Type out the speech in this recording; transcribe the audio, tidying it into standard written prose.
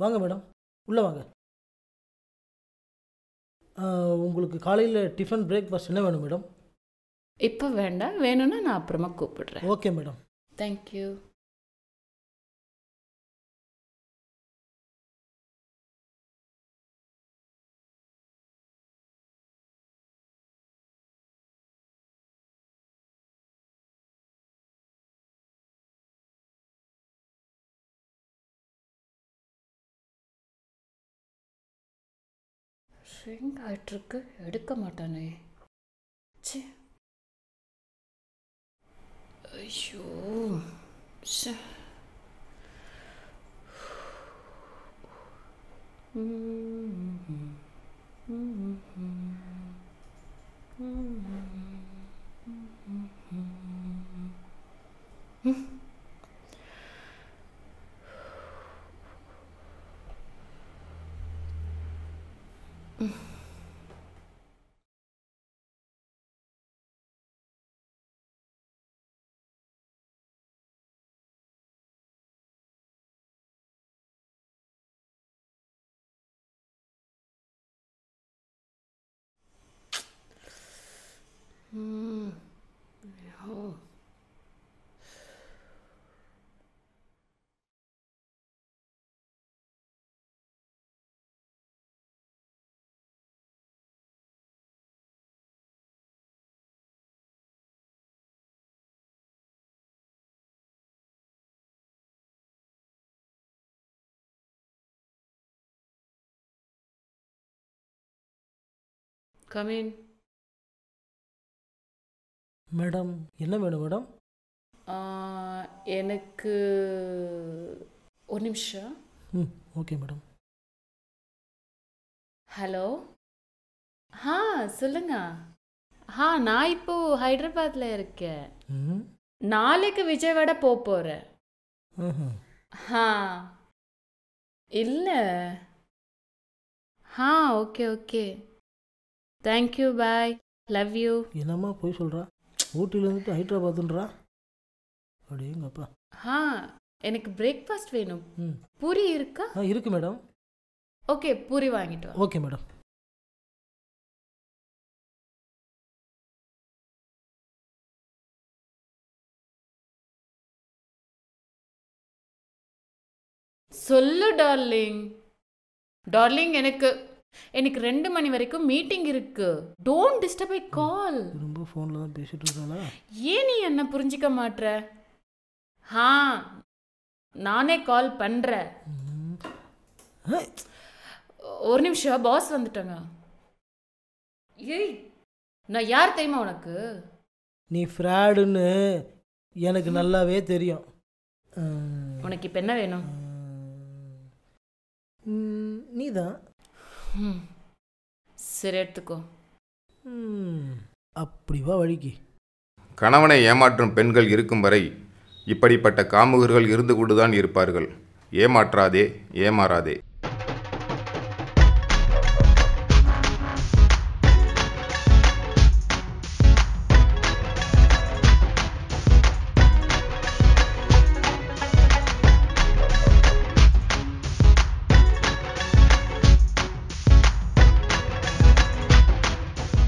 வாங்க மேடம், உள்ளே வாங்க. உங்களுக்கு காலையில் டிஃபன் பிரேக்ஃபாஸ்ட் என்ன வேணும் மேடம்? இப்போ வேண்டாம், வேணும்னா நான் அப்புறமா கூப்பிடுறேன். Okay madam. தேங்க்யூ. ரிங் ஆயிட்டிருக்கு, எடுக்க மாட்டானே. ச்சே, ஐயோ, ச்சே. ஐயோ. Come in. மேடம், என்ன வேணும் மேடம்? எனக்கு ஒரு நிமிஷம். Okay madam. ஹலோ, சொல்லுங்க. நான் இப்போ ஹைதராபாத்ல இருக்கேன். நாளைக்கு விஜயவாடா போகிறேன். இல்லை. Okay okay, thank you, bye, love you. என்னம்மா போய் சொல்கிறா? ஊட்டிலேருந்துட்டு ஹைதராபாத்துன்றா? அப்படியேங்கப்பா. எனக்கு பிரேக்ஃபாஸ்ட் வேணும். பூரி இருக்கா? இருக்கு மேடம். ஓகே, பூரி வாங்கிட்டு வா. Okay madam. சொல்லு டார்லிங். டார்லிங், எனக்கு 2 மணி வரைக்கும் மீட்டிங் இருக்கு. டோன்ட் டிஸ்டர்ப் மை கால். ரொம்ப ஃபோனில் தான் பேசிட்டு இருக்காளா? ஏன் நீ என்ன புரிஞ்சிக்க மாட்ற? நானே கால் பண்ணுறேன். ஒரு நிமிஷம், பாஸ் வந்துட்டாங்க. ஏய், நான் யார் தெரியுமா உனக்கு? நீ ஃப்ராடுன்னு எனக்கு நல்லாவே தெரியும். உனக்கு இப்போ என்ன வேணும்? நீ தான். சரி, எடுத்துக்கோ. அப்படி வா வழிக்கு. கணவனை ஏமாற்றும் பெண்கள் இருக்கும் வரை இப்படிப்பட்ட காமுகர்கள் இருந்து கொண்டுதான் இருப்பார்கள். ஏமாற்றாதே, ஏமாறாதே.